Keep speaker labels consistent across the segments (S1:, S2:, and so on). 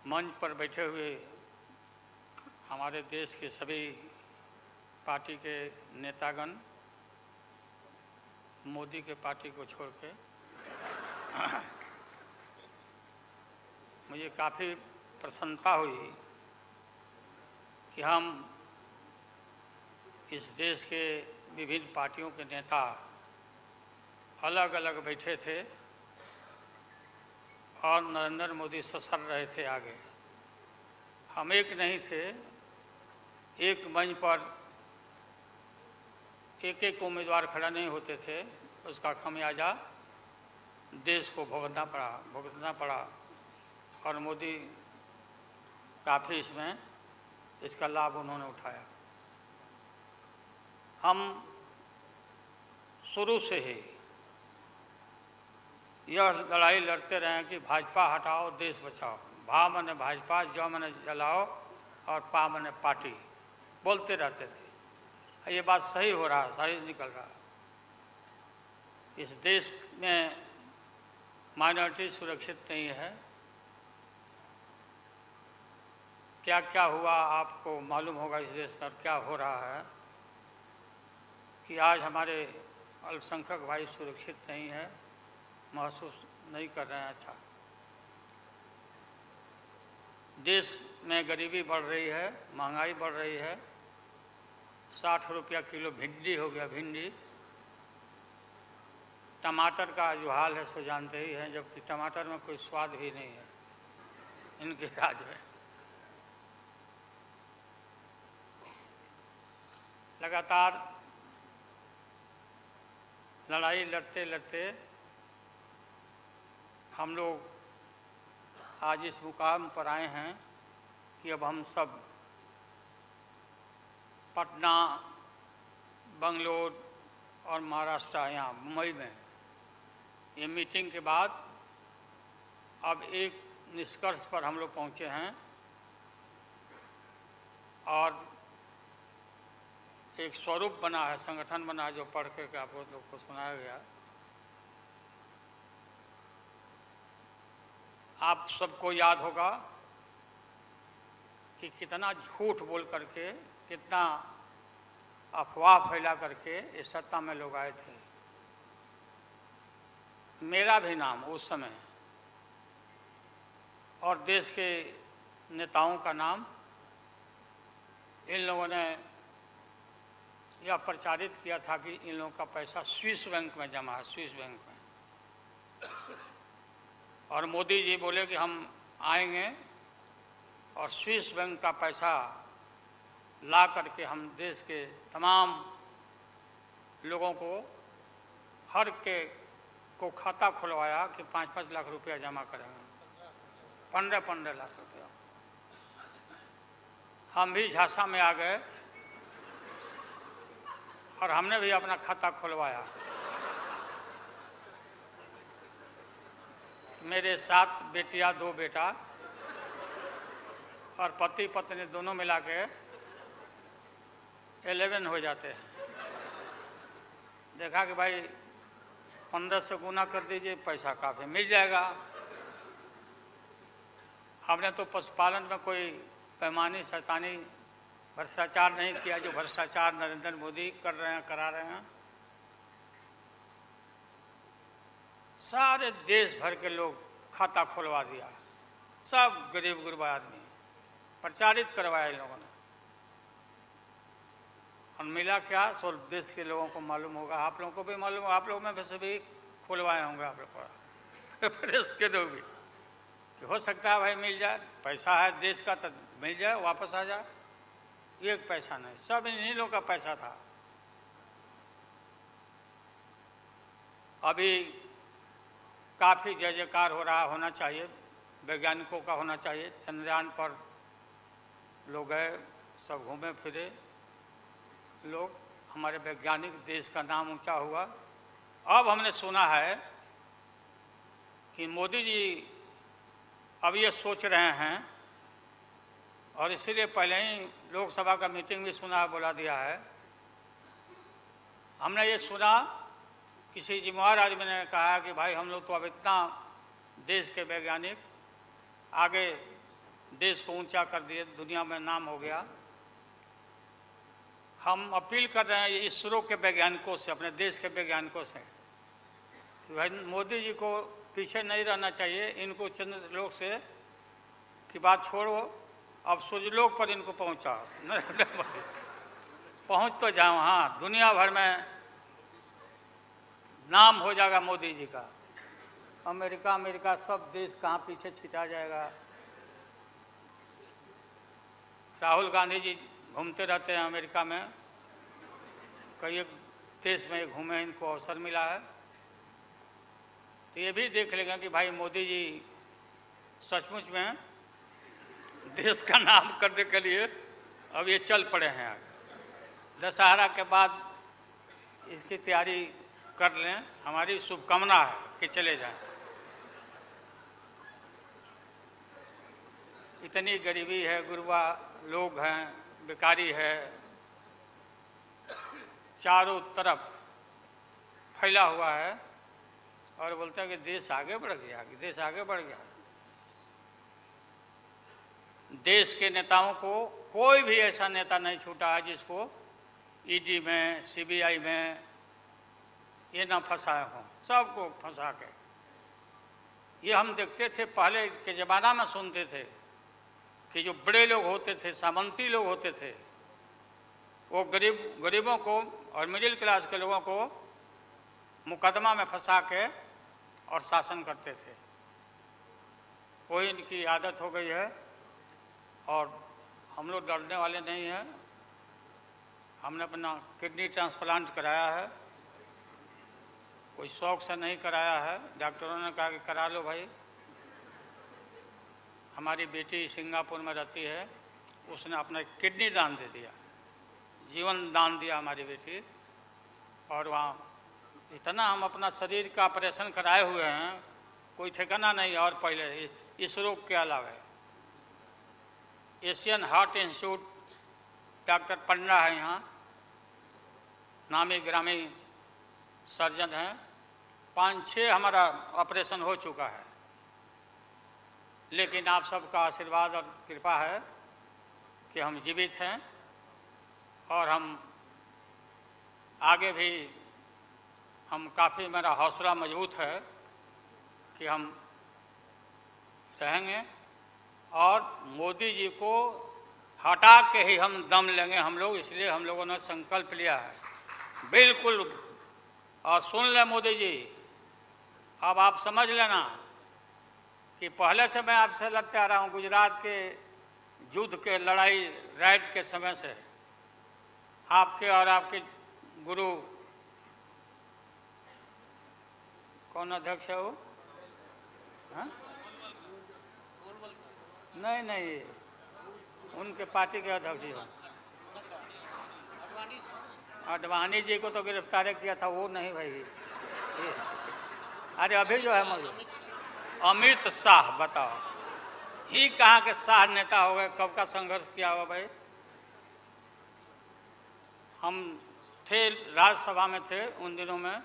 S1: मंच पर बैठे हुए हमारे देश के सभी पार्टी के नेतागण, मोदी के पार्टी को छोड़ के, मुझे काफ़ी प्रसन्नता हुई कि हम इस देश के विभिन्न पार्टियों के नेता अलग अलग बैठे थे और नरेंद्र मोदी ससर रहे थे आगे। हम एक नहीं थे, एक मंच पर एक एक उम्मीदवार खड़ा नहीं होते थे, उसका खमियाजा देश को भुगतना पड़ा और मोदी काफ़ी इसका लाभ उन्होंने उठाया। हम शुरू से ही यह लड़ाई लड़ते रहे कि भाजपा हटाओ देश बचाओ, भा मने भाजपा, ज मने जलाओ और पा मने पार्टी, बोलते रहते थे। ये बात सही हो रहा, सही निकल रहा। इस देश में माइनॉरिटी सुरक्षित नहीं है। क्या क्या हुआ आपको मालूम होगा इस देश में, क्या हो रहा है कि आज हमारे अल्पसंख्यक भाई सुरक्षित नहीं है, महसूस नहीं कर रहे हैं। अच्छा, देश में गरीबी बढ़ रही है, महंगाई बढ़ रही है। 60 रुपया किलो भिंडी हो गया, भिंडी। टमाटर का जो हाल है सो जानते ही हैं, जबकि टमाटर में कोई स्वाद भी नहीं है इनके राज में। लगातार लड़ाई लड़ते लड़ते हम लोग आज इस मुकाम पर आए हैं कि अब हम सब पटना, बंगलोर और महाराष्ट्र, यहाँ मुंबई में ये मीटिंग के बाद अब एक निष्कर्ष पर हम लोग पहुँचे हैं और एक स्वरूप बना है, संगठन बना है, जो पढ़ के आप लोग को सुनाया गया। आप सबको याद होगा कि कितना झूठ बोल करके, कितना अफवाह फैला करके इस सत्ता में लोग आए थे। मेरा भी नाम उस समय और देश के नेताओं का नाम इन लोगों ने यह प्रचारित किया था कि इन लोगों का पैसा स्विस बैंक में जमा है, स्विस बैंक में। और मोदी जी बोले कि हम आएंगे और स्विस बैंक का पैसा ला करके हम देश के तमाम लोगों को, हर के को खाता खुलवाया कि 5-5 लाख रुपया जमा करेंगे, 15-15 लाख रुपया। हम भी झांसा में आ गए और हमने भी अपना खाता खुलवाया। मेरे 7 बेटियां, 2 बेटा और पति पत्नी दोनों मिला के 11 हो जाते हैं। देखा कि भाई 15 से गुना कर दीजिए, पैसा काफ़ी मिल जाएगा। हमने तो पशुपालन में कोई पैमानी शैतानी भ्रष्टाचार नहीं किया जो भ्रष्टाचार नरेंद्र मोदी कर रहे हैं, करा रहे हैं। सारे देश भर के लोग खाता खुलवा दिया, सब गरीब गुरबा आदमी प्रचारित करवाया इन लोगों ने। और मिला क्या, सो देश के लोगों को मालूम होगा, आप लोगों को भी मालूम होगा, आप लोगों में वैसे भी खुलवाए होंगे आप लोग को, प्रेस के लोग भी, कि हो सकता है भाई मिल जाए, पैसा है देश का तो मिल जाए, वापस आ जाए। एक पैसा नहीं, सब इन्हीं लोगों का पैसा था। अभी काफ़ी जय जयकार हो रहा, होना चाहिए, वैज्ञानिकों का होना चाहिए। चंद्रयान पर लोग गए, सब घूमे फिरे लोग, हमारे वैज्ञानिक, देश का नाम ऊंचा हुआ। अब हमने सुना है कि मोदी जी अब ये सोच रहे हैं, और इसीलिए पहले ही लोकसभा का मीटिंग भी सुना, बुला दिया है। हमने ये सुना, किसी जिम्मेवार आदमी ने कहा कि भाई हम लोग तो अब इतना देश के वैज्ञानिक आगे देश को ऊंचा कर दिए, दुनिया में नाम हो गया। हम अपील कर रहे हैं इसरो के वैज्ञानिकों से, अपने देश के वैज्ञानिकों से कि भाई मोदी जी को पीछे नहीं रहना चाहिए। इनको चंद्रलोक से की बात छोड़ो, अब सूर्यलोक पर इनको पहुंचाओ। नरेंद्र मोदी पहुंच तो जाओ, हाँ, दुनिया भर में नाम हो जाएगा मोदी जी का। अमेरिका सब देश कहाँ पीछे छिटा जाएगा। राहुल गांधी जी घूमते रहते हैं अमेरिका में, कई देश में घूमे, इनको अवसर मिला है। तो ये भी देख लेंगे कि भाई मोदी जी सचमुच में देश का नाम करने के लिए अब ये चल पड़े हैं। आगे दशहरा के बाद इसकी तैयारी कर लें, हमारी शुभकामना है कि चले जाएं। इतनी गरीबी है, गुरबा लोग हैं, बेकारी है, चारों तरफ फैला हुआ है, और बोलते हैं कि देश आगे बढ़ गया, कि देश आगे बढ़ गया। देश के नेताओं को कोई भी ऐसा नेता नहीं छूटा है जिसको ईडी में, सीबीआई में ये ना फंसाए हों, सबको फंसा के। ये हम देखते थे पहले के ज़माना में, सुनते थे कि जो बड़े लोग होते थे, सामंती लोग होते थे, वो गरीबों को और मिडिल क्लास के लोगों को मुकदमा में फंसा के और शासन करते थे। वही इनकी आदत हो गई है, और हम लोग डरने वाले नहीं हैं। हमने अपना किडनी ट्रांसप्लांट कराया है, कोई शौक से नहीं कराया है। डॉक्टरों ने कहा कि करा लो भाई। हमारी बेटी सिंगापुर में रहती है, उसने अपना किडनी दान दे दिया, जीवन दान दिया हमारी बेटी। और वहाँ इतना हम अपना शरीर का ऑपरेशन कराए हुए हैं, कोई ठिकाना नहीं। और पहले इस रोग के अलावा एशियन हार्ट इंस्टीट्यूट, डॉक्टर पंडा है यहाँ, नामी ग्रामी सर्जन हैं। 5-6 हमारा ऑपरेशन हो चुका है। लेकिन आप सबका आशीर्वाद और कृपा है कि हम जीवित हैं, और हम आगे भी काफ़ी, मेरा हौसला मजबूत है कि हम रहेंगे। और मोदी जी को हटा के ही हम दम लेंगे हम लोग, इसलिए हम लोगों ने संकल्प लिया है। बिल्कुल। और सुन ले मोदी जी, अब आप समझ लेना कि पहले से मैं आपसे लगता आ रहा हूँ, गुजरात के युद्ध के लड़ाई राइट के समय से आपके और आपके गुरु, कौन अध्यक्ष है वो? हाँ? नहीं, उनके पार्टी के अध्यक्ष जी हैं, आडवाणी जी को तो गिरफ्तार किया था, वो नहीं भाई। अरे अभी जो है मौजूद अमित शाह, बताओ ही कहाँ के शाह नेता हो गए, कब का संघर्ष किया हुआ भाई। हम थे राज्यसभा में, थे उन दिनों में,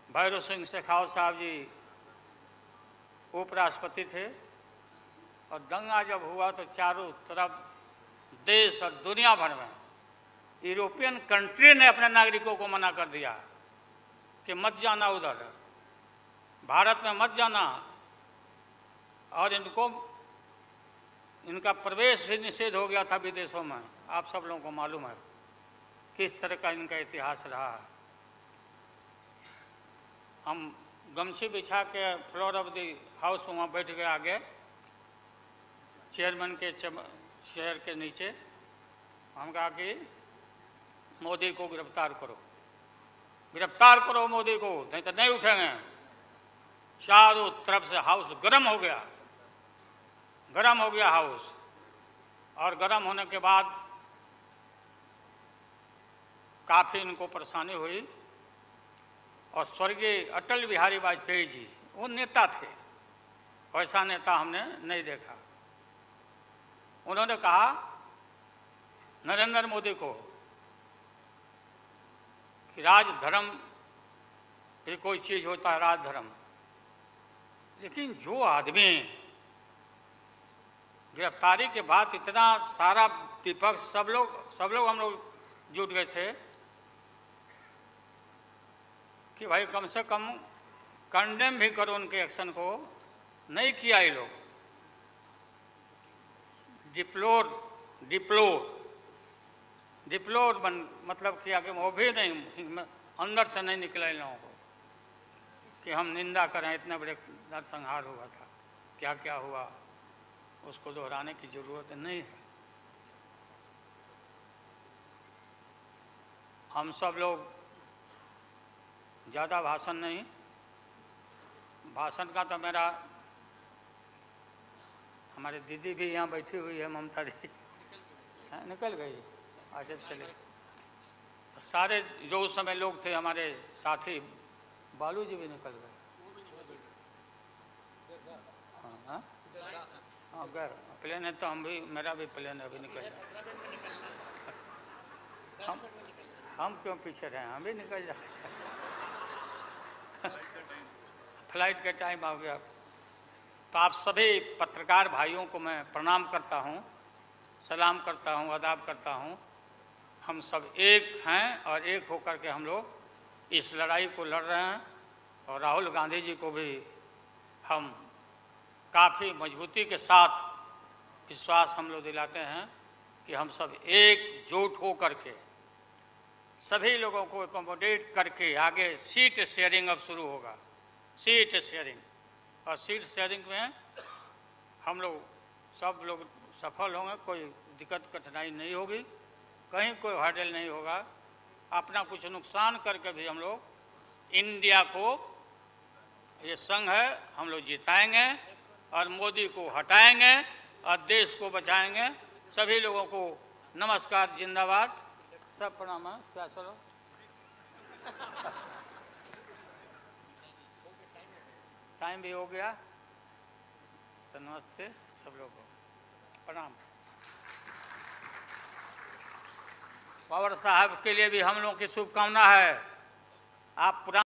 S1: भैरव सिंह शेखावत साहब जी उपराष्ट्रपति थे, और दंगा जब हुआ तो चारों तरफ देश और दुनिया भर में यूरोपियन कंट्री ने अपने नागरिकों को मना कर दिया कि मत जाना उधर, भारत में मत जाना, और इनका प्रवेश भी निषेध हो गया था विदेशों में। आप सब लोगों को मालूम है किस तरह का इनका इतिहास रहा है। हम गमछी बिछा के फ्लोर ऑफ द हाउस में वहाँ बैठ गए, आगे चेयरमैन के चेयर के नीचे। हम कहा कि मोदी को गिरफ्तार करो, गिरफ्तार करो मोदी को, नहीं तो नहीं उठेंगे। चारों तरफ से हाउस गर्म हो गया, गर्म हो गया हाउस। और गर्म होने के बाद काफ़ी इनको परेशानी हुई। और स्वर्गीय अटल बिहारी वाजपेयी जी, वो नेता थे, वैसा नेता हमने नहीं देखा। उन्होंने कहा नरेंद्र मोदी को कि राजधर्म भी कोई चीज़ होता है, राजधर्म। लेकिन जो आदमी गिरफ्तारी के बाद इतना सारा विपक्ष सब लोग हम लोग जुट गए थे कि भाई कम से कम कंडेम भी करो उनके एक्शन को। नहीं किया ये लोग। डिप्लोर मतलब किया कि वो भी नहीं, अंदर से नहीं निकला इन लोगों को कि हम निंदा करें। इतने बड़े नरसंहार हुआ था, क्या क्या हुआ उसको दोहराने की जरूरत नहीं है। हम सब लोग ज़्यादा भाषण नहीं, भाषण का तो मेरा, हमारी दीदी भी यहाँ बैठी हुई है, ममता दी निकल गई। अच्छा चलिए, तो सारे जो उस समय लोग थे हमारे साथी, बालू जी भी निकल गए। हाँ गए, प्लेन है तो हम भी, मेरा भी प्लेन अभी निकल गया। हम क्यों पीछे रहे, हम भी निकल जाते फ्लाइट का टाइम आ गया। तो आप सभी पत्रकार भाइयों को मैं प्रणाम करता हूँ, सलाम करता हूँ, आदाब करता हूँ। हम सब एक हैं और एक होकर के हम लोग इस लड़ाई को लड़ रहे हैं। और राहुल गांधी जी को भी हम काफ़ी मजबूती के साथ विश्वास हम लोग दिलाते हैं कि हम सब एकजुट हो करके सभी लोगों को एकोमोडेट करके आगे सीट शेयरिंग अब शुरू होगा। सीट शेयरिंग, और सीट शेयरिंग में हम लोग सब लोग सफल होंगे। कोई दिक्कत कठिनाई नहीं होगी, कहीं कोई हर्डल नहीं होगा। अपना कुछ नुकसान करके भी हम लोग इंडिया को, ये संघ है, हम लोग जिताएंगे और मोदी को हटाएंगे और देश को बचाएंगे। सभी लोगों को नमस्कार, जिंदाबाद, सब प्रणाम है। क्या चलो टाइम भी हो गया, तो नमस्ते सब लोगों को, प्रणाम। पवार साहब के लिए भी हम लोगों की शुभकामना है। आप पुराना